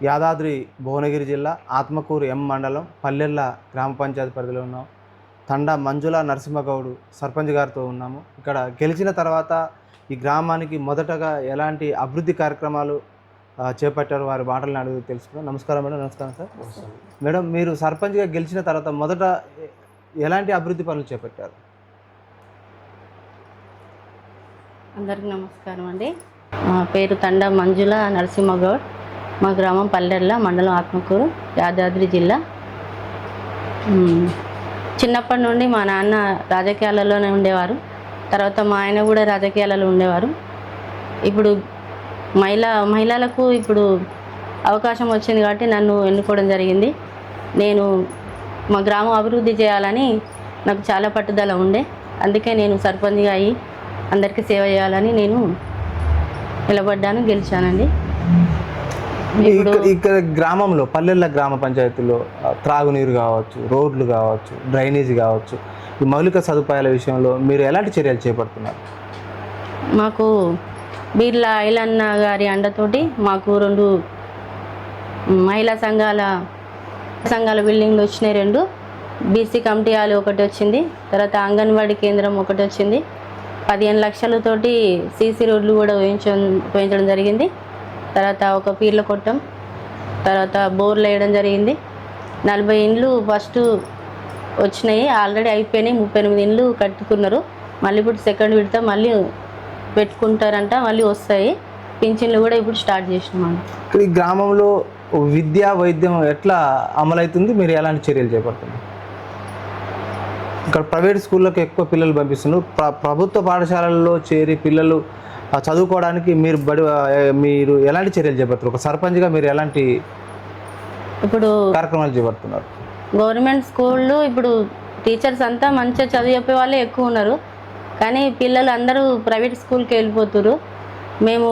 యాదాద్రి భువనగిరి జిల్లా ఆత్మకూరు ఎం మండలం పల్లెల్ల గ్రామ పంచాయతీ పరిధిలో ఉన్నాం. తండా మంజుల నరసింహగౌడ్ సర్పంచ్ గారితో ఉన్నాము. ఇక్కడ గెలిచిన తర్వాత ఈ గ్రామానికి మొదటగా ఎలాంటి అభివృద్ధి కార్యక్రమాలు చేపట్టారు వారి మాటలను అడిగి తెలుసుకున్నాం. నమస్కారం మేడం. నమస్కారం సార్. మేడం, మీరు సర్పంచ్గా గెలిచిన తర్వాత మొదట ఎలాంటి అభివృద్ధి పనులు చేపట్టారు? అందరికీ నమస్కారం అండి. మా పేరు తండా మంజుల నరసింహగౌడ్. మా గ్రామం పల్లెర్ల, మండలం ఆత్మకూరు, యాదాద్రి జిల్లా. చిన్నప్పటి నుండి మా నాన్న రాజకీయాలలోనే ఉండేవారు. తర్వాత మా ఆయన కూడా రాజకీయాలలో ఉండేవారు. ఇప్పుడు మహిళలకు ఇప్పుడు అవకాశం వచ్చింది కాబట్టి నన్ను ఎన్నుకోవడం జరిగింది. నేను మా గ్రామం అభివృద్ధి చేయాలని నాకు చాలా పట్టుదల ఉండే. అందుకే నేను సర్పంచ్గా అయ్యి అందరికీ సేవ చేయాలని నేను నిలబడ్డాను, గెలిచానండి. ఇక్కడ గ్రామంలో పల్లెల గ్రామ పంచాయతీలో త్రాగునీరు కావచ్చు, రోడ్లు కావచ్చు, డ్రైనేజీ కావచ్చు, ఈ మౌలిక సదుపాయాల విషయంలో మీరు ఎలాంటి చర్యలు చేపడుతున్నారు? మాకు బీర్లా ఐలన్న గారి అండతోటి మాకు 2 మహిళా సంఘాల బిల్డింగ్లు వచ్చినాయి. 2 బీసీ కమిటీ హాల్ ఒకటి వచ్చింది. తర్వాత అంగన్వాడీ కేంద్రం ఒకటి వచ్చింది. 15 లక్షలతోటి సీసీ రోడ్లు కూడా వేయించడం జరిగింది. తర్వాత ఒక పీర్ల కొట్టం, తర్వాత బోర్లు వేయడం జరిగింది. 40 ఇండ్లు ఫస్ట్ వచ్చినాయి, ఆల్రెడీ అయిపోయినాయి. 38 ఇండ్లు కట్టుకున్నారు. మళ్ళీ ఇప్పుడు సెకండ్ విడత మళ్ళీ పెట్టుకుంటారంట, మళ్ళీ వస్తాయి. పింఛన్లు కూడా ఇప్పుడు స్టార్ట్ చేసినామండి. ఈ గ్రామంలో విద్యా వైద్యం ఎట్లా అమలవుతుంది? మీరు ఎలాంటి చర్యలు చేపడుతున్నారు? ఇక్కడ ప్రైవేట్ స్కూళ్ళకి ఎక్కువ పిల్లలు పంపిస్తున్నారు. ప్రభుత్వ పాఠశాలల్లో చేరి పిల్లలు చదువుకోవడానికి మీరు ఎలాంటి చర్యలు చేపడుతున్నారు? ఒక సర్పంచ్గా మీరు ఎలాంటి ఇప్పుడు కార్యక్రమాలు చేపడుతున్నారు? గవర్నమెంట్ స్కూళ్ళు ఇప్పుడు టీచర్స్ అంతా మంచిగా చదువు చెప్పే వాళ్ళే ఎక్కువ ఉన్నారు, కానీ పిల్లలు అందరూ ప్రైవేట్ స్కూల్కి వెళ్ళిపోతున్నారు. మేము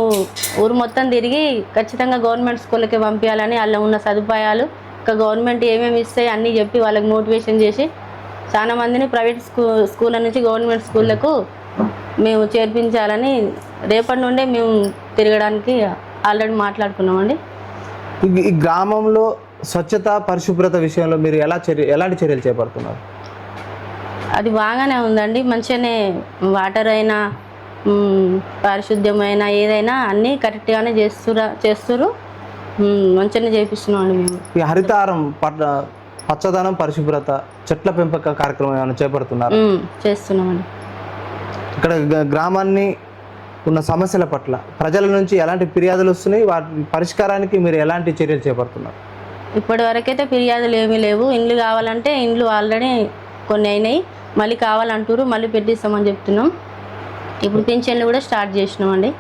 ఊరు మొత్తం తిరిగి ఖచ్చితంగా గవర్నమెంట్ స్కూళ్ళకి పంపించాలని, అలా ఉన్న సదుపాయాలు ఇంకా గవర్నమెంట్ ఏమేమి ఇస్తాయి అన్నీ చెప్పి వాళ్ళకి మోటివేషన్ చేసి చాలా మందిని ప్రైవేట్ స్కూళ్ళ నుంచి గవర్నమెంట్ స్కూళ్ళకు మేము చేర్పించాలని రేపటి నుండే మేము తిరగడానికి ఆల్రెడీ మాట్లాడుకున్నామండి. ఈ గ్రామంలో స్వచ్ఛత పరిశుభ్రత విషయంలో మీరు ఎలాంటి చర్యలు చేపడుతున్నారు? అది బాగానే ఉందండి. మంచిగానే వాటర్ అయినా పారిశుద్ధ్యమైనా ఏదైనా అన్నీ కరెక్ట్గానే చేస్తున్నారు. మంచిగానే చేపిస్తున్నామండి మేము. ఈ హరితారం పచ్చదనం, పరిశుభ్రత, చెట్ల పెంపక కార్యక్రమం ఏమైనా చేపడుతున్నారు? చేస్తున్నామండి. ఇక్కడ గ్రామాన్ని ఉన్న సమస్యల పట్ల ప్రజల నుంచి ఎలాంటి ఫిర్యాదులు వస్తున్నాయి? వాటి పరిష్కారానికి మీరు ఎలాంటి చర్యలు చేపడుతున్నారు? ఇప్పటి వరకైతే ఫిర్యాదులు ఏమీ లేవు. ఇండ్లు కావాలంటే ఇండ్లు ఆల్రెడీ కొన్ని అయినాయి, మళ్ళీ కావాలంటారు, మళ్ళీ పెట్టిస్తామని చెప్తున్నాం. ఇప్పుడు పింఛన్లు కూడా స్టార్ట్ చేసినామండి.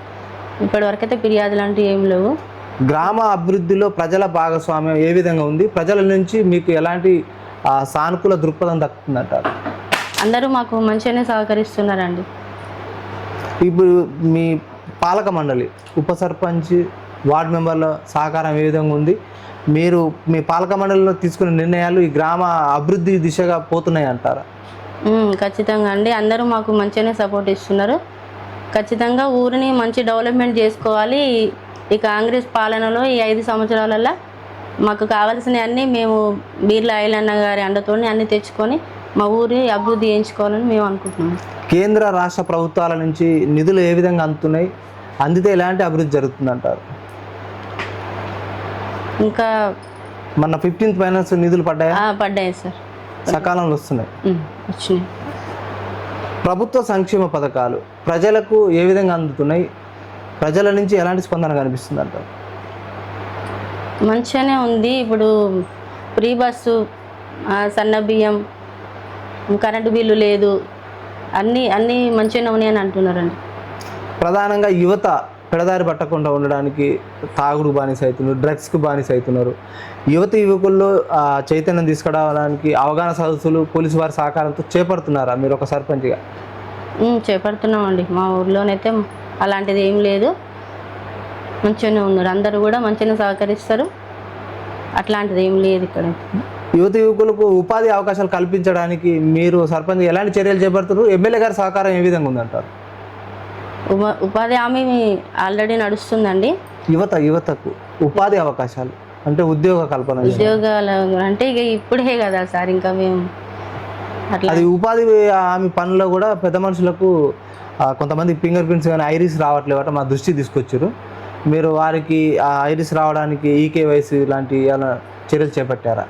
ఇప్పటి వరకైతే ఫిర్యాదులు అంటూ ఏం లేవు. గ్రామ అభివృద్ధిలో ప్రజల భాగస్వామ్యం ఏ విధంగా ఉంది? ప్రజల నుంచి మీకు ఎలాంటి సానుకూల దృక్పథం దక్కుతుందంటారు? అందరూ మాకు మంచిగానే సహకరిస్తున్నారండి. ఇప్పుడు మీ పాలక మండలి, ఉప సర్పంచ్, వార్డు మెంబర్ల సహకారం ఏ విధంగా ఉంది? మీరు మీ పాలక మండలిలో తీసుకునే నిర్ణయాలు ఈ గ్రామ అభివృద్ధి దిశగా పోతున్నాయి అంటారా? ఖచ్చితంగా అండి. అందరూ మాకు మంచిగానే సపోర్ట్ ఇస్తున్నారు. ఖచ్చితంగా ఊరిని మంచి డెవలప్మెంట్ చేసుకోవాలి. ఈ కాంగ్రెస్ పాలనలో ఈ 5 సంవత్సరాలలో మాకు కావాల్సినవి అన్నీ మేము బీర్లా ఐలన్న గారి అండతో అన్నీ తెచ్చుకొని మా ఊరి అభివృద్ధి చేయించుకోవాలని మేము అనుకుంటున్నాం. కేంద్ర రాష్ట్ర ప్రభుత్వాల నుంచి నిధులు ఏ విధంగా అందుతున్నాయి? అందితే ఎలాంటి అభివృద్ధి జరుగుతుందంటారు? ఇంకా మన 15th ఫైనాన్స్ నిధులు పడ్డాయి సార్, సకాలంలో వస్తున్నాయి. వచ్చినాయి. ప్రభుత్వ సంక్షేమ పథకాలు ప్రజలకు ఏ విధంగా అందుతున్నాయి? ప్రజల నుంచి ఎలాంటి స్పందన కనిపిస్తుంది అంటారు? మంచిగానే ఉంది. ఇప్పుడు ఫ్రీ బస్సు, సన్న బియ్యం, కరెంటు బిల్లు లేదు, అన్నీ మంచిగానే ఉన్నాయని అంటున్నారండి. ప్రధానంగా యువత పెడదారి పట్టకుండా ఉండడానికి తాగుడు బానిస అవుతున్నారు, డ్రగ్స్కు బానిస అవుతున్నారు. యువకుల్లో చైతన్యం తీసుకురావడానికి అవగాహన సదస్సులు పోలీసు వారి సహకారంతో చేపడుతున్నారా మీరు ఒక సర్పంచ్గా? చేపడుతున్నామండి. మా ఊర్లోనైతే అలాంటిది ఏం లేదు, మంచిగానే ఉన్నారు. అందరూ కూడా మంచిగానే సహకరిస్తారు. అట్లాంటిది ఏం లేదు ఇక్కడ. యువకులకు ఉపాధి అవకాశాలు కల్పించడానికి మీరు సర్పంచ్ ఎలాంటి చర్యలు చేపడుతున్నారు? ఎమ్మెల్యే గారి సహకారం ఏ విధంగా ఉందంటారు? ఉపాధి హామీ ఆల్రెడీ నడుస్తుందండి. యువతకు ఉపాధి అవకాశాలు అంటే ఉద్యోగ కల్పన విషయం. ఉద్యోగాలు అంటే ఇక ఇప్పుడే కదా సార్, ఇంకా మేము అట్లా అది ఉపాధి హామీ పనుల్లో కూడా పెద్ద మనుషులకు కొంతమంది ఫింగర్ ప్రింట్స్ కానీ ఐరిస్ రావట్లేవట మా దృష్టి తీసుకొచ్చారు. మీరు వారికి ఆ ఐరిస్ రావడానికి ఈకేవైసీ లాంటి ఏమైనా చర్యలు చేపట్టారా?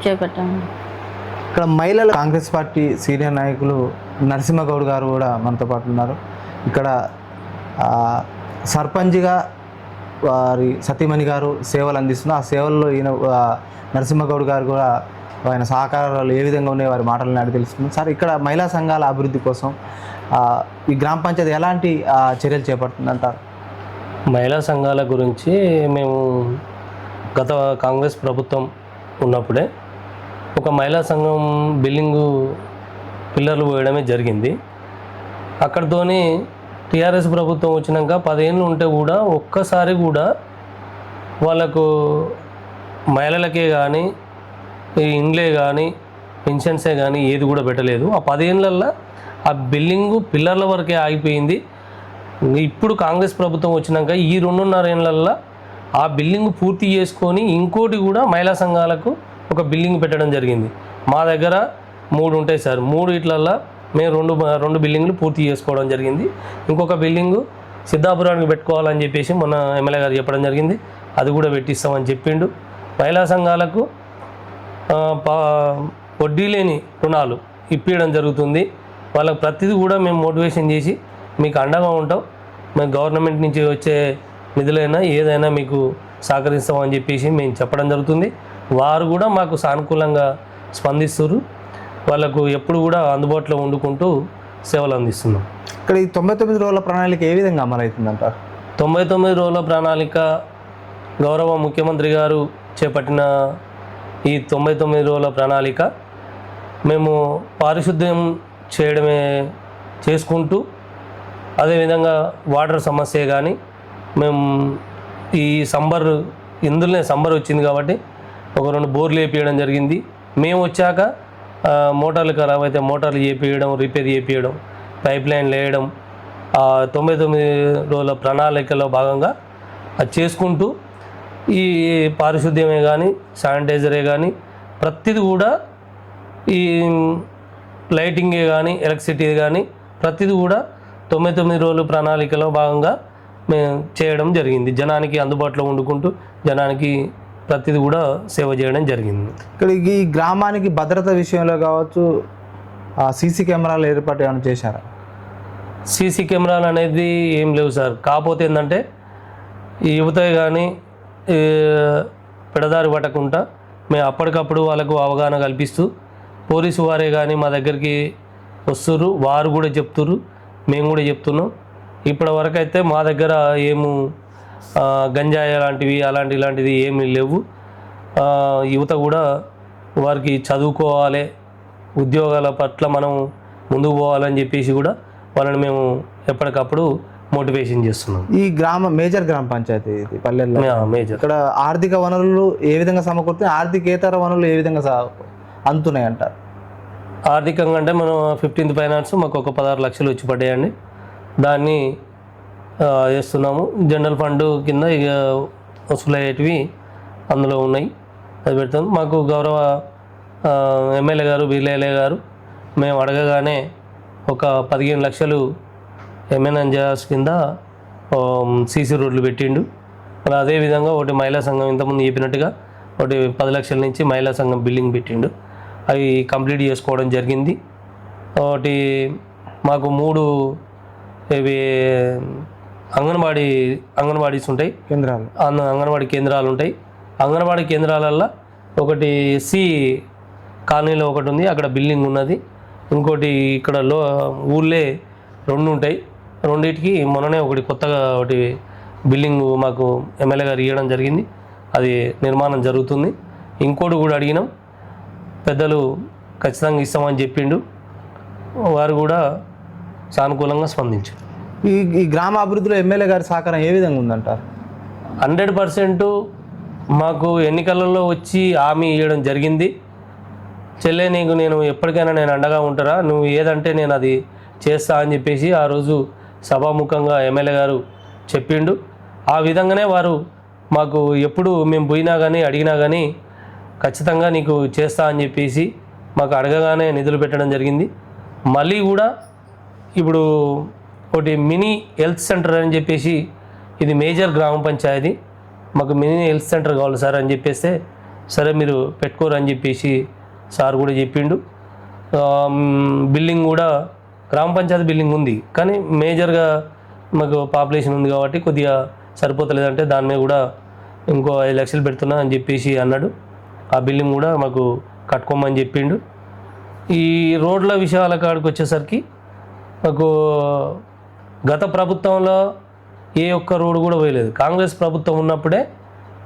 చేపట్టాము. ఇక్కడ మహిళలు కాంగ్రెస్ పార్టీ సీనియర్ నాయకులు నరసింహగౌడ్ గారు కూడా మనతో పాటు ఉన్నారు. ఇక్కడ సర్పంచ్గా వారి సతీమణి గారు సేవలు అందిస్తున్నారు. ఆ సేవల్లో ఈయన నరసింహగౌడ్ గారు కూడా ఆయన సహకారాలు ఏ విధంగా ఉన్నాయో వారి మాటలను అడిగి తెలుసుకున్నాం. సార్, ఇక్కడ మహిళా సంఘాల అభివృద్ధి కోసం ఈ గ్రామ పంచాయతీ ఎలాంటి చర్యలు చేపడుతుందంటారు? మహిళా సంఘాల గురించి మేము గత కాంగ్రెస్ ప్రభుత్వం ఉన్నప్పుడే ఒక మహిళా సంఘం బిల్డింగు పిల్లర్లు పోయడమే జరిగింది. అక్కడితోని టీఆర్ఎస్ ప్రభుత్వం వచ్చినాక 10 ఏళ్ళు ఉంటే కూడా ఒక్కసారి కూడా వాళ్ళకు మహిళలకే కానీ ఈ ఇండ్లే కానీ పెన్షన్సే కానీ ఏది కూడా పెట్టలేదు. ఆ 10 ఏళ్ళల్లో ఆ బిల్డింగు పిల్లర్ల వరకే ఆగిపోయింది. ఇప్పుడు కాంగ్రెస్ ప్రభుత్వం వచ్చినాక ఈ 2.5 ఏళ్ళల్లో ఆ బిల్డింగ్ పూర్తి చేసుకొని ఇంకోటి కూడా మహిళా సంఘాలకు ఒక బిల్డింగ్ పెట్టడం జరిగింది. మా దగ్గర 3 ఉంటాయి సార్. 3 ఇట్లల్లో మేము రెండు బిల్డింగ్లు పూర్తి చేసుకోవడం జరిగింది. ఇంకొక బిల్డింగు సిద్ధాపురానికి పెట్టుకోవాలని చెప్పేసి మొన్న ఎమ్మెల్యే గారు చెప్పడం జరిగింది. అది కూడా పెట్టిస్తామని చెప్పిండు. మహిళా సంఘాలకు వడ్డీ లేని రుణాలు ఇప్పించడం జరుగుతుంది. వాళ్ళకి ప్రతిదీ కూడా మేము మోటివేషన్ చేసి మీకు అండగా ఉంటాం, మేము గవర్నమెంట్ నుంచి వచ్చే నిధులైనా ఏదైనా మీకు సహకరిస్తామని చెప్పేసి మేము చెప్పడం జరుగుతుంది. వారు కూడా మాకు సానుకూలంగా స్పందిస్తారు. వాళ్ళకు ఎప్పుడు కూడా అందుబాటులో వండుకుంటూ సేవలు అందిస్తున్నాం. ఇక్కడ ఈ 99 రోజుల ప్రణాళిక ఏ విధంగా అమలవుతుందంటారు? 99 రోజుల ప్రణాళిక గౌరవ ముఖ్యమంత్రి గారు చేపట్టిన ఈ 99 రోజుల ప్రణాళిక మేము పారిశుద్ధ్యం చేయడమే చేసుకుంటూ, అదేవిధంగా వాటర్ సమస్య కానీ మేము ఈ ఇందులోనే సంబర్ వచ్చింది కాబట్టి ఒక 2 బోర్లు వేపించడం జరిగింది. మేము వచ్చాక మోటార్లు ఖరాబ్ అయితే మోటార్లు చేపించడం, రిపేర్ చేపించడం, పైప్ లైన్లు వేయడం 99 రోజుల ప్రణాళికలో భాగంగా అది చేసుకుంటూ ఈ పారిశుద్ధ్యమే కానీ శానిటైజరే కానీ ప్రతిది కూడా ఈ లైటింగే కానీ ఎలక్ట్రిసిటీ కానీ ప్రతిది కూడా 99 రోజుల ప్రణాళికలో భాగంగా మేము చేయడం జరిగింది. జనానికి అందుబాటులో వండుకుంటూ జనానికి ప్రతిది కూడా సేవ చేయడం జరిగింది. ఇక్కడ ఈ గ్రామానికి భద్రత విషయంలో కావచ్చు సీసీ కెమెరాలు ఏర్పాటు ఏమైనా చేశారా? సీసీ కెమెరాలు అనేది ఏం లేవు సార్. కాకపోతే ఏంటంటే ఈ యువత కానీ పెడదారి పట్టకుండా మేము అప్పటికప్పుడు వాళ్ళకు అవగాహన కల్పిస్తూ పోలీసు వారే కానీ మా దగ్గరికి వస్తుర్రు, వారు కూడా చెప్తుర్రు, మేము కూడా చెప్తున్నాం. ఇప్పటి వరకు అయితే మా దగ్గర గంజాయి ఇలాంటిది ఏమీ లేవు. యువత కూడా వారికి చదువుకోవాలి, ఉద్యోగాల పట్ల మనం ముందుకు పోవాలని చెప్పేసి కూడా వాళ్ళని మేము ఎప్పటికప్పుడు మోటివేషన్ చేస్తున్నాం. ఈ మేజర్ గ్రామ పంచాయతీ ఇది పల్లెల్లో మేజర్. ఇక్కడ ఆర్థిక వనరులు ఏ విధంగా సమకూరుతున్నాయి, ఆర్థికేతర వనరులు ఏ విధంగా అందుతున్నాయి అంటారు? ఆర్థికంగా అంటే మనం 15th ఫైనాన్స్ మాకు ఒక 16 లక్షలు వచ్చి పడ్డాయండి. దాన్ని చేస్తున్నాము. జనరల్ ఫండ్ కింద ఇక వసూలయ్యేటివి అందులో ఉన్నాయి, అది పెడతాం. మాకు గౌరవ ఎమ్మెల్యే గారు వీళ్ళ గారు మేము అడగగానే ఒక 15 లక్షలు ఎంఎన్ఎన్జిఆర్స్ కింద సీసీ రోడ్లు పెట్టిండు. అలా అదేవిధంగా ఒకటి మహిళా సంఘం ఇంతకుముందు చెప్పినట్టుగా ఒకటి 10 లక్షల నుంచి మహిళా సంఘం బిల్డింగ్ పెట్టిండు. అవి కంప్లీట్ చేసుకోవడం జరిగింది. ఒకటి మాకు 3 ఇవి అంగన్వాడీస్ ఉంటాయి, కేంద్రాలు, అంగన్వాడీ కేంద్రాలు ఉంటాయి. అంగన్వాడీ కేంద్రాలల్లో ఒకటి ఎస్సీ కాలనీలో ఒకటి ఉంది, అక్కడ బిల్డింగ్ ఉన్నది. ఇంకోటి ఇక్కడ ఊళ్ళే 2 ఉంటాయి. రెండింటికి మొన్ననే కొత్తగా ఒకటి బిల్డింగ్ మాకు ఎమ్మెల్యే గారు ఇవ్వడం జరిగింది. అది నిర్మాణం జరుగుతుంది. ఇంకోటి కూడా అడిగినాం, పెద్దలు ఖచ్చితంగా ఇస్తామని చెప్పిండు. వారు కూడా సానుకూలంగా స్పందించారు. ఈ గ్రామ అభివృద్ధిలో ఎమ్మెల్యే గారి సహకారం ఏ విధంగా ఉందంటారు? 100% మాకు ఎన్నికలలో వచ్చి హామీ ఇవ్వడం జరిగింది. చెల్లె నీకు నేను ఎప్పటికైనా నేను అండగా ఉంటారా, నువ్వు ఏదంటే నేను అది చేస్తా అని చెప్పేసి ఆ రోజు సభాముఖంగా ఎమ్మెల్యే గారు చెప్పిండు. ఆ విధంగానే వారు మాకు ఎప్పుడు మేము పోయినా కానీ అడిగినా కానీ ఖచ్చితంగా నీకు చేస్తా అని చెప్పేసి మాకు అడగగానే నిధులు పెట్టడం జరిగింది. మళ్ళీ కూడా ఇప్పుడు ఒకటి మినీ హెల్త్ సెంటర్ అని చెప్పేసి, ఇది మేజర్ గ్రామ పంచాయతీ, మాకు మినీ హెల్త్ సెంటర్ కావాలి సార్ అని చెప్పేస్తే సరే మీరు పెట్టుకోరు అని చెప్పేసి సార్ కూడా చెప్పిండు. బిల్డింగ్ కూడా గ్రామ పంచాయతీ బిల్డింగ్ ఉంది, కానీ మేజర్గా మాకు పాపులేషన్ ఉంది కాబట్టి కొద్దిగా సరిపోతలేదంటే దాని మీద కూడా ఇంకో 5 లక్షలు పెడుతున్నా అని చెప్పేసి అన్నాడు. ఆ బిల్డింగ్ కూడా మాకు కట్టుకోమని చెప్పిండు. ఈ రోడ్ల విషయాల కాడికి వచ్చేసరికి మాకు గత ప్రభుత్వంలో ఏ ఒక్క రోడ్డు కూడా వేయలేదు. కాంగ్రెస్ ప్రభుత్వం ఉన్నప్పుడే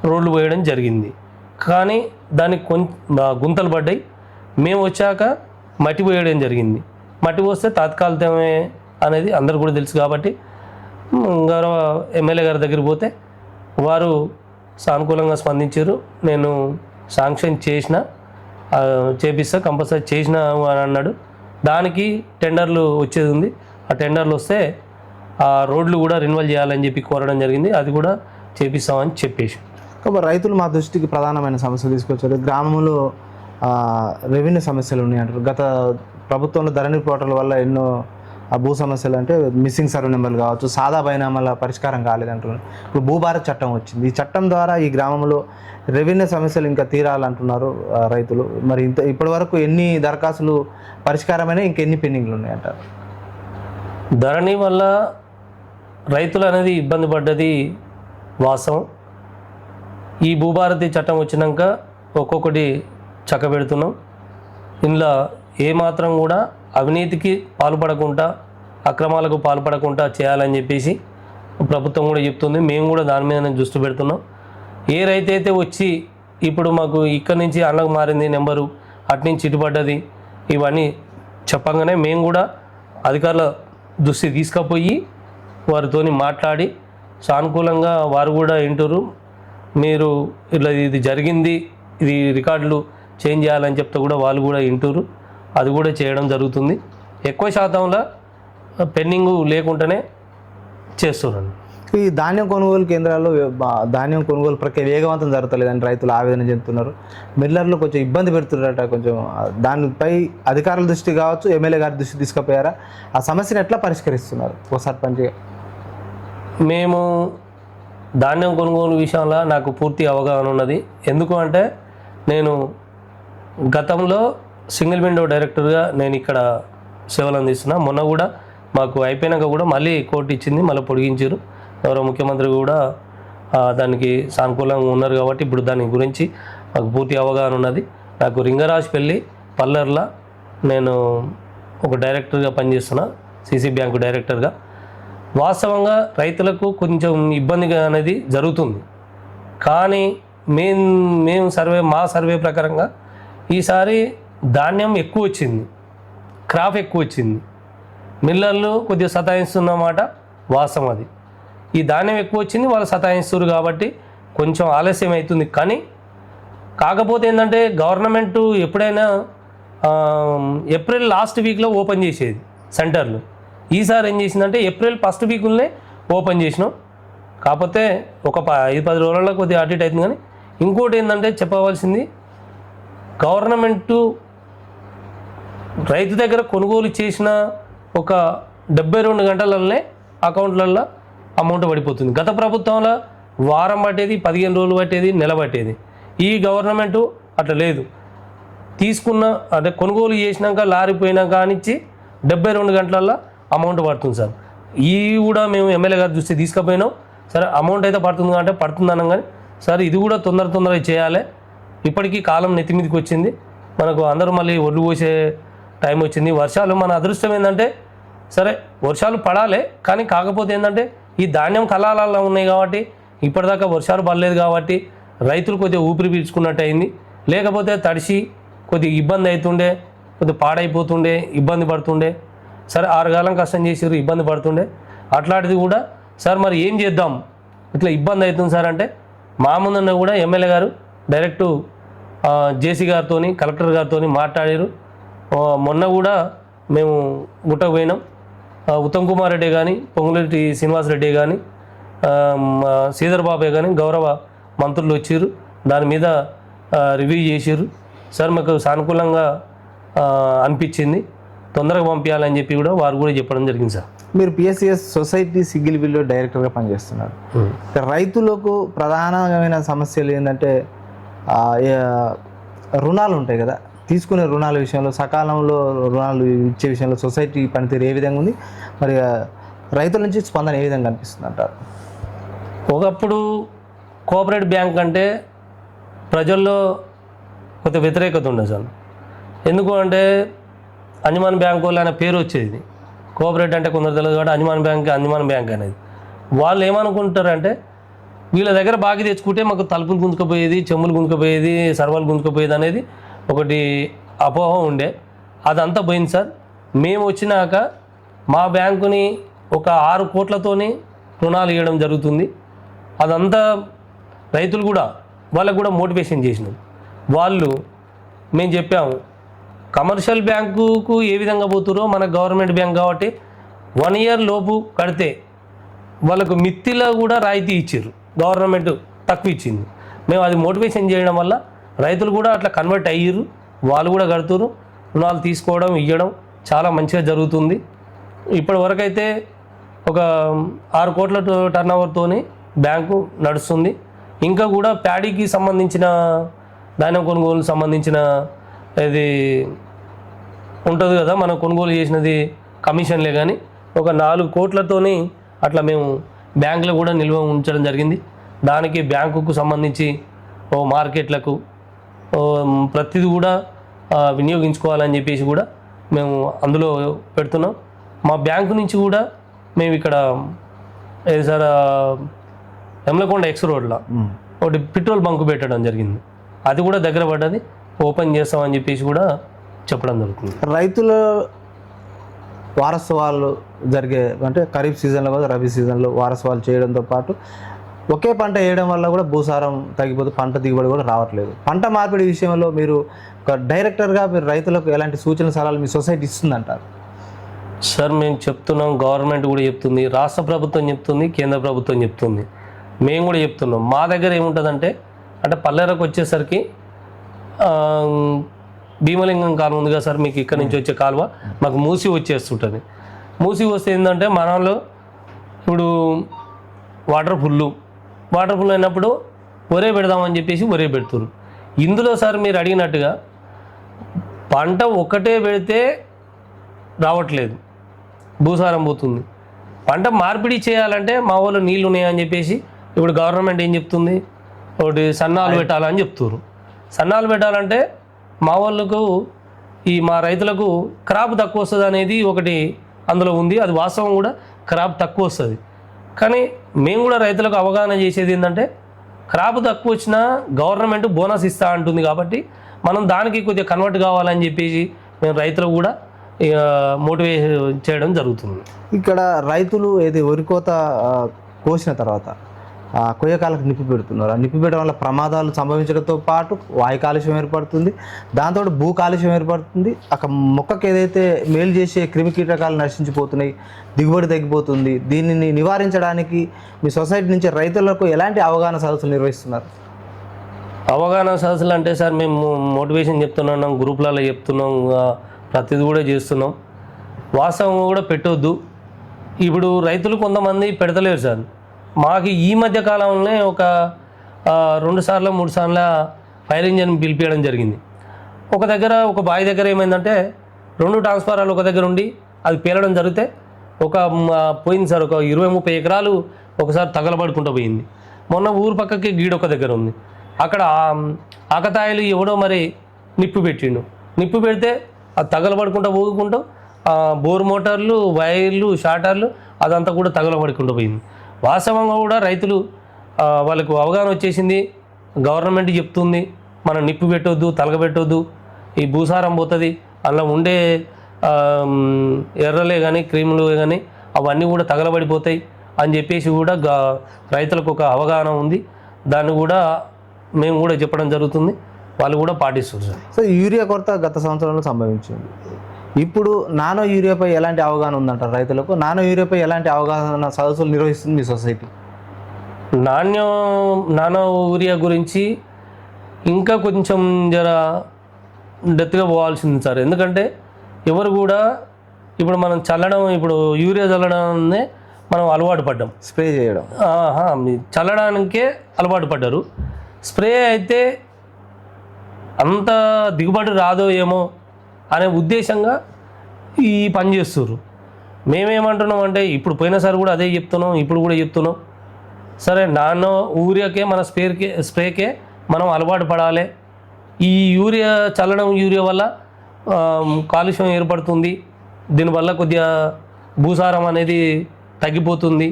రోడ్లు వేయడం జరిగింది, కానీ దానికి గుంతలు పడ్డాయి. మేము వచ్చాక మట్టి వేయడం జరిగింది. మట్టి పోస్తే తాత్కాలికమే అనేది అందరు కూడా తెలుసు కాబట్టి గౌరవ ఎమ్మెల్యే గారి దగ్గరికి పోతే వారు సానుకూలంగా స్పందించారు. నేను శాంక్షన్ చేపిస్తా కంపల్సరీ చేసిన అని అన్నాడు. దానికి టెండర్లు వచ్చేది ఉంది. ఆ టెండర్లు వస్తే ఆ రోడ్లు కూడా రెన్యువల్ చేయాలని చెప్పి కోరడం జరిగింది. అది కూడా చేపిస్తామని చెప్పేసి. కాబట్టి రైతులు మా దృష్టికి ప్రధానమైన సమస్యలు తీసుకొచ్చారు. గ్రామంలో రెవెన్యూ సమస్యలు ఉన్నాయంటారు. గత ప్రభుత్వంలో ధరణి పోర్టల్ వల్ల ఎన్నో భూ సమస్యలు, అంటే మిస్సింగ్ సర్వే నెంబర్లు కావచ్చు, సాదా బైనామాల పరిష్కారం కాలేదంటున్నారు. ఇప్పుడు భూభారత్ చట్టం వచ్చింది. ఈ చట్టం ద్వారా ఈ గ్రామంలో రెవెన్యూ సమస్యలు ఇంకా తీరాలంటున్నారు రైతులు. మరి ఇప్పటి వరకు ఎన్ని దరఖాస్తులు పరిష్కారమైన, ఇంకెన్ని పెండింగ్లు ఉన్నాయంటారు? ధరణి వల్ల రైతులు అనేది ఇబ్బంది పడ్డది వాస్తవం. ఈ భూభారతి చట్టం వచ్చినాక ఒక్కొక్కటి చక్కబెడుతున్నాం. ఇందులో ఏమాత్రం కూడా అవినీతికి పాల్పడకుండా, అక్రమాలకు పాల్పడకుండా చేయాలని చెప్పేసి ప్రభుత్వం కూడా చెప్తుంది. మేము కూడా దాని మీద దృష్టి పెడుతున్నాం. ఏ రైతు అయితే వచ్చి ఇప్పుడు మాకు ఇక్కడి నుంచి అన్నకు మారింది నెంబరు, అట్నుంచి ఇటుపడ్డది, ఇవన్నీ చెప్పంగానే మేము కూడా అధికారుల దృష్టి తీసుకుపోయి వారితోని మాట్లాడి సానుకూలంగా వారు కూడా వింటారు. మీరు ఇట్లా ఇది జరిగింది, ఇది రికార్డులు చేంజ్ చేయాలని చెప్తే కూడా వాళ్ళు కూడా వింటారు. అది కూడా చేయడం జరుగుతుంది. ఎక్కువ శాతంలో పెండింగ్ లేకుండానే చేస్తున్నాను. ఈ ధాన్యం కొనుగోలు కేంద్రాల్లో ధాన్యం కొనుగోలు ప్రక్రియ వేగవంతం జరుగుతలేదని రైతులు ఆవేదన చెందుతున్నారు. మిల్లర్లు కొంచెం ఇబ్బంది పెడుతున్నారట. కొంచెం దానిపై అధికారుల దృష్టి కావచ్చు, ఎమ్మెల్యే గారి దృష్టి తీసుకుపోయారా? ఆ సమస్యను ఎట్లా పరిష్కరిస్తున్నారు ఓ సర్పంచ్గా? మేము ధాన్యం కొనుగోలు విషయంలో నాకు పూర్తి అవగాహన ఉన్నది. ఎందుకు అంటే నేను గతంలో సింగిల్ విండో డైరెక్టర్గా నేను ఇక్కడ సేవలు అందిస్తున్నా. మొన్న కూడా మాకు అయిపోయినాక కూడా మళ్ళీ కోర్టు ఇచ్చింది, మళ్ళీ పొడిగించారు. ఎవరో ముఖ్యమంత్రి కూడా దానికి సానుకూలంగా ఉన్నారు కాబట్టి ఇప్పుడు దాని గురించి మాకు పూర్తి అవగాహన ఉన్నది. నాకు రింగరాజుపల్లి పల్లెర్ల నేను ఒక డైరెక్టర్గా పనిచేస్తున్నా, సిసి బ్యాంకు డైరెక్టర్గా. వాస్తవంగా రైతులకు కొంచెం ఇబ్బందిగా అనేది జరుగుతుంది. కానీ మా సర్వే ప్రకారంగా ఈసారి ధాన్యం ఎక్కువ వచ్చింది, క్రాప్ ఎక్కువ వచ్చింది. మిల్లర్లు కొద్దిగా సతాయిస్తున్నమాట వాస్తవం. అది ఈ ధాన్యం ఎక్కువ వచ్చింది, వాళ్ళు సతాయిస్తున్నారు కాబట్టి కొంచెం ఆలస్యం అవుతుంది. కానీ కాకపోతే ఏంటంటే గవర్నమెంట్ ఎప్పుడైనా ఏప్రిల్ లాస్ట్ వీక్లో ఓపెన్ చేసేది సెంటర్లు. ఈసారి ఏం చేసిందంటే ఏప్రిల్ ఫస్ట్ వీక్లోనే ఓపెన్ చేసినాం. కాకపోతే ఒక 5-10 రోజుల్లో కొద్దిగా అటు ఇటు అవుతుంది. కానీ ఇంకోటి ఏంటంటే చెప్పవలసింది, గవర్నమెంటు రైతు దగ్గర కొనుగోలు చేసిన ఒక 72 గంటలనే అకౌంట్లలో అమౌంట్ పడిపోతుంది. గత ప్రభుత్వంలో వారం పట్టేది, 15 రోజులు పట్టేది, నెల పట్టేది. ఈ గవర్నమెంటు అట్లా లేదు. తీసుకున్న అంటే కొనుగోలు చేసినాక లారీ పోయినాక కానిచ్చి 72 గంటలల్లో అమౌంట్ పడుతుంది సార్. ఈ కూడా మేము ఎమ్మెల్యే గారి దృష్టి తీసుకుపోయినాం. సరే అమౌంట్ అయితే పడుతుంది అంటే పడుతుంది అన్నాం. కానీ సార్ ఇది కూడా తొందరగా చేయాలి. ఇప్పటికీ కాలం నెత్తిమీదికి వచ్చింది. మనకు అందరూ మళ్ళీ ఒడ్లు పోసే టైం వచ్చింది. వర్షాలు మన అదృష్టం ఏంటంటే సరే వర్షాలు పడాలి, కానీ కాకపోతే ఏంటంటే ఈ ధాన్యం కళాలలో ఉన్నాయి కాబట్టి ఇప్పటిదాకా వర్షాలు పడలేదు కాబట్టి రైతులు కొద్దిగా ఊపిరి పీల్చుకున్నట్టు అయింది. లేకపోతే తడిసి కొద్దిగా ఇబ్బంది అవుతుండే, కొద్దిగా పాడైపోతుండే, ఇబ్బంది పడుతుండే. సరే 6 కాలం కష్టం చేసారు, ఇబ్బంది పడుతుండే. అట్లాంటిది కూడా సార్ మరి ఏం చేద్దాం, ఇట్లా ఇబ్బంది అవుతుంది సార్ అంటే మా ముందున్న కూడా ఎమ్మెల్యే గారు డైరెక్టు జేసీ గారితో కలెక్టర్ గారితో మాట్లాడారు. మొన్న కూడా మేము గుట్టకు పోయినాం. ఉత్తమ్ కుమార్ రెడ్డి కానీ, పొంగులేటి శ్రీనివాసరెడ్డి కానీ, శ్రీధర్ బాబే కానీ, గౌరవ మంత్రులు వచ్చారు, దాని మీద రివ్యూ చేసారు. సార్ మాకు సానుకూలంగా అనిపించింది, తొందరగా పంపించాలని చెప్పి కూడా వారు కూడా చెప్పడం జరిగింది సార్. మీరు పిఎస్సిఎస్ సొసైటీ సిగిల్ బిల్లు డైరెక్టర్గా పనిచేస్తున్నారు. రైతులకు ప్రధానమైన సమస్యలు ఏంటంటే రుణాలు ఉంటాయి కదా, తీసుకునే రుణాల విషయంలో సకాలంలో రుణాలు ఇచ్చే విషయంలో సొసైటీ పనితీరు ఏ విధంగా ఉంది, మరి రైతుల నుంచి స్పందన ఏ విధంగా అనిపిస్తుంది అంటారు? ఒకప్పుడు కోఆపరేటివ్ బ్యాంక్ అంటే ప్రజల్లో కొంత వ్యతిరేకత ఉండదు సార్. ఎందుకు అంటే అంజమాన్ బ్యాంక్ వాళ్ళు అనే పేరు వచ్చేది, కోఆపరేట్ అంటే కొందరు తెలియదు కాబట్టి అంజమాన్ బ్యాంక్ అనేది. వాళ్ళు ఏమనుకుంటారంటే వీళ్ళ దగ్గర బాకీ తెచ్చుకుంటే మాకు తలుపులు గుంజుకుపోయేది, చెమ్ములు గుంజుకుపోయేది, సర్వాలు గుంజుకుపోయేది అనేది ఒకటి అపోహ ఉండే. అదంతా పోయింది సార్. మేము వచ్చినాక మా బ్యాంకుని ఒక 6 కోట్లతోని రుణాలు ఇవ్వడం జరుగుతుంది. అదంతా రైతులు కూడా వాళ్ళకు కూడా మోటివేషన్ చేసినాం. వాళ్ళు మేము చెప్పాము కమర్షియల్ బ్యాంకుకు ఏ విధంగా పోతురో మన గవర్నమెంట్ బ్యాంక్ కాబట్టి 1 ఇయర్ లోపు కడితే వాళ్ళకు మిత్తిలో కూడా రాయితీ ఇచ్చారు, గవర్నమెంట్ తక్కువ ఇచ్చింది. మేము అది మోటివేషన్ చేయడం వల్ల రైతులు కూడా అట్లా కన్వర్ట్ అయ్యారు, వాళ్ళు కూడా కడుతురు, రుణాలు తీసుకోవడం ఇవ్వడం చాలా మంచిగా జరుగుతుంది. ఇప్పటి వరకు అయితే ఒక 6 కోట్ల టర్న్ ఓవర్తోని బ్యాంకు నడుస్తుంది. ఇంకా కూడా ప్యాడీకి సంబంధించిన ధాన్యం కొనుగోలు సంబంధించిన ఇది ఉంటుంది కదా, మనం కొనుగోలు చేసినది కమిషన్లే, కానీ ఒక 4 కోట్లతోని అట్లా మేము బ్యాంకులో కూడా నిల్వ ఉంచడం జరిగింది. దానికి బ్యాంకుకు సంబంధించి మార్కెట్లకు ప్రతిదీ కూడా వినియోగించుకోవాలని చెప్పేసి కూడా మేము అందులో పెడుతున్నాం. మా బ్యాంకు నుంచి కూడా మేము ఇక్కడ ఏది సార్ ఎమ్లకొండ ఎక్స్ రోడ్లో ఒకటి పెట్రోల్ బంకు పెట్టడం జరిగింది. అది కూడా దగ్గర పడ్డది, ఓపెన్ చేస్తామని చెప్పేసి కూడా చెప్పడం జరుగుతుంది. రైతుల వారసత్వాలు జరిగే అంటే ఖరీఫ్ సీజన్లో కాదు రబీ సీజన్లో వారసత్వాలు చేయడంతో పాటు ఒకే పంట వేయడం వల్ల కూడా భూసారం తగ్గిపోతే పంట దిగుబడి కూడా రావట్లేదు. పంట మార్పిడి విషయంలో మీరు ఒక డైరెక్టర్గా మీరు రైతులకు ఎలాంటి సూచన సలహాలు మీ సొసైటీ ఇస్తుందంటారు? సార్ మేము చెప్తున్నాం, గవర్నమెంట్ కూడా చెప్తుంది, రాష్ట్ర ప్రభుత్వం చెప్తుంది, కేంద్ర ప్రభుత్వం చెప్తుంది, మేము కూడా చెప్తున్నాం. మా దగ్గర ఏముంటుందంటే అంటే పల్లెరకు వచ్చేసరికి భీమలింగం కాలువ ఉందిగా సార్, మీకు ఇక్కడ నుంచి వచ్చే కాలువ మాకు మూసి వచ్చేస్తుంటుంది. మూసి వస్తే ఏంటంటే మనలో ఇప్పుడు వాటర్ ఫుల్ అయినప్పుడు ఒరే పెడదామని చెప్పేసి ఒరే పెడుతున్నారు. ఇందులో సార్ మీరు అడిగినట్టుగా పంట ఒక్కటే పెడితే రావట్లేదు, భూసారం పోతుంది. పంట మార్పిడి చేయాలంటే మా వాళ్ళు నీళ్ళు ఉన్నాయని చెప్పేసి ఇప్పుడు గవర్నమెంట్ ఏం చెప్తుంది, ఒకటి సన్నాలు పెట్టాలని చెప్తున్నారు. సన్నాలు పెట్టాలంటే మా వాళ్ళకు మా రైతులకు క్రాప్ తక్కువ వస్తుంది అనేది ఒకటి అందులో ఉంది. అది వాస్తవం కూడా, క్రాప్ తక్కువ వస్తుంది. కానీ మేము కూడా రైతులకు అవగాహన చేసేది ఏంటంటే క్రాప్ తక్కువ వచ్చినా గవర్నమెంట్ బోనస్ ఇస్తా అంటుంది కాబట్టి మనం దానికి కొద్దిగా కన్వర్ట్ కావాలని చెప్పేసి మేము రైతులకు కూడా మోటివేట్ చేయడం జరుగుతుంది. ఇక్కడ రైతులు ఏది వరి కోత కోసిన తర్వాత కొయ్యకాలకు నిప్పి పెడుతున్నారు. ఆ నిప్పి పెట్టడం వల్ల ప్రమాదాలు సంభవించడంతో పాటు వాయు కాలుష్యం ఏర్పడుతుంది, దాంతో భూ కాలుష్యం ఏర్పడుతుంది. అక్కడ మొక్కకి ఏదైతే మేలు చేసే క్రిమి కీటకాలు నశించిపోతున్నాయి, దిగుబడి తగ్గిపోతుంది. దీనిని నివారించడానికి మీ సొసైటీ నుంచి రైతులకు ఎలాంటి అవగాహన సదస్సులు నిర్వహిస్తున్నారు? అవగాహన సదస్సులు అంటే సార్ మేము మోటివేషన్ చెప్తున్నాం, గ్రూపులలో చెప్తున్నాం, ప్రతిదీ కూడా చేస్తున్నాం. వాస్తవం కూడా పెట్టొద్దు. ఇప్పుడు రైతులు కొంతమంది పెడతలేరు సార్. మాకు ఈ మధ్య కాలంలోనే ఒక 2 సార్లు 3 సార్లు ఫైర్ ఇంజన్ పిలిపించడం జరిగింది. ఒక బావి దగ్గర ఏమైందంటే 2 ట్రాన్స్ఫారాలు ఒక దగ్గర ఉండి అది పేలడం జరిగితే పోయింది సార్, ఒక 20-30 ఎకరాలు ఒకసారి తగలబడుకుంటూ పోయింది. మొన్న ఊరు పక్కకి గీడొక దగ్గర ఉంది, అక్కడ ఆకతాయిలు ఎవడో మరి నిప్పు పెట్టిండు. నిప్పు పెడితే అది తగలబడుకుంటూ పోగుకుంటూ బోర్ మోటార్లు, వైర్లు, షార్టర్లు అదంతా కూడా తగలబడుకుంటూ పోయింది. వాస్తవంగా కూడా రైతులు వాళ్ళకు అవగాహన వచ్చేసింది, గవర్నమెంట్ చెప్తుంది మనం నిప్పు పెట్టొద్దు, తలగబెట్టొద్దు, ఈ భూసారం పోతుంది, అందులో ఉండే ఎర్రలే కానీ క్రీములు కానీ అవన్నీ కూడా తగలబడిపోతాయి అని చెప్పేసి కూడా రైతులకు ఒక అవగాహన ఉంది. దాన్ని కూడా మేము కూడా చెప్పడం జరుగుతుంది, వాళ్ళు కూడా పాటిస్తున్నారు. సో యూరియా కొరత గత సంవత్సరంలో సంభవించింది. ఇప్పుడు నానో యూరియాపై ఎలాంటి అవగాహన ఉందంటారు రైతులకు? నానో యూరియాపై ఎలాంటి అవగాహన సదస్సులు నిర్వహిస్తుంది మీ సొసైటీ? నానో యూరియా గురించి ఇంకా కొంచెం జర డెత్గా పోవాల్సింది సార్. ఎందుకంటే ఎవరు కూడా ఇప్పుడు మనం చల్లడం, ఇప్పుడు యూరియా చల్లడాన్నే మనం అలవాటు పడ్డాం, స్ప్రే చేయడం చల్లడానికే అలవాటు పడ్డారు. స్ప్రే అయితే అంత దిగుబడి రాదో ఏమో అనే ఉద్దేశంగా ఈ పని చేస్తున్నారు. మేమేమంటున్నాం అంటే ఇప్పుడు పోయినసారి కూడా అదే చెప్తున్నాం, ఇప్పుడు కూడా చెప్తున్నాం. సరే నానో యూరియాకే మన స్ప్రేకే మనం అలవాటు పడాలి. ఈ యూరియా చల్లడం యూరియా వల్ల కాలుష్యం ఏర్పడుతుంది, దీనివల్ల కొద్దిగా భూసారం అనేది తగ్గిపోతుంది,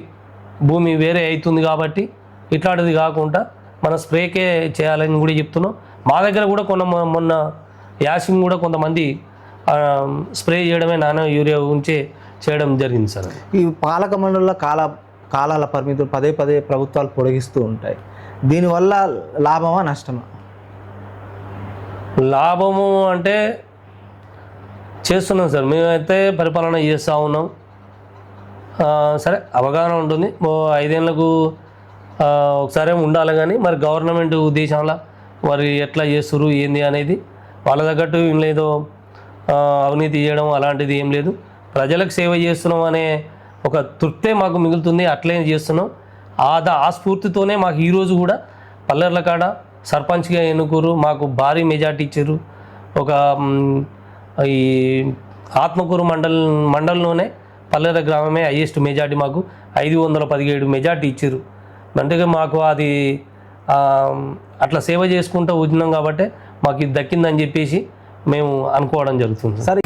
భూమి వేరే అవుతుంది. కాబట్టి ఇట్లాంటిది కాకుండా మన స్ప్రేకే చేయాలని కూడా చెప్తున్నాం. మా దగ్గర కూడా మొన్న యాసింగ్ కూడా కొంతమంది స్ప్రే చేయడమే నానో యూరియా ఉంచే చేయడం జరిగింది సార్. ఈ పాలక మండలిలో కాలాల పరిమితులు పదే పదే ప్రభుత్వాలు పొడిగిస్తూ ఉంటాయి. దీనివల్ల లాభమా నష్టమా? లాభము అంటే చేస్తున్నాం సార్, మేమైతే పరిపాలన చేస్తూ ఉన్నాం. సరే అవగాహన ఉంటుంది, 5 ఏళ్ళకు ఒకసారి ఉండాలి. కానీ మరి గవర్నమెంట్ ఉద్దేశంలో వారు ఎట్లా చేస్తున్నారు ఏంది అనేది వాళ్ళ తగ్గట్టు ఏం లేదో అవినీతి చేయడం అలాంటిది ఏం లేదు. ప్రజలకు సేవ చేస్తున్నాం అనే ఒక తృప్తే మాకు మిగులుతుంది, అట్లే చేస్తున్నాం. ఆ స్ఫూర్తితోనే మాకు ఈరోజు కూడా పల్లెర్ల కాడ సర్పంచ్గా ఎన్నుకోరు, మాకు భారీ మెజార్టీ ఇచ్చారు. ఒక ఈ ఆత్మకూరు మండలంలోనే పల్లెర్ల గ్రామమే హైయెస్ట్ మెజార్టీ, మాకు 517 మెజార్టీ ఇచ్చారు. అంటే మాకు అది అట్లా సేవ చేసుకుంటూ వచ్చినాం కాబట్టి మాకు ఇది దక్కిందని చెప్పేసి మేము అనుకోవడం జరుగుతుంది సరే.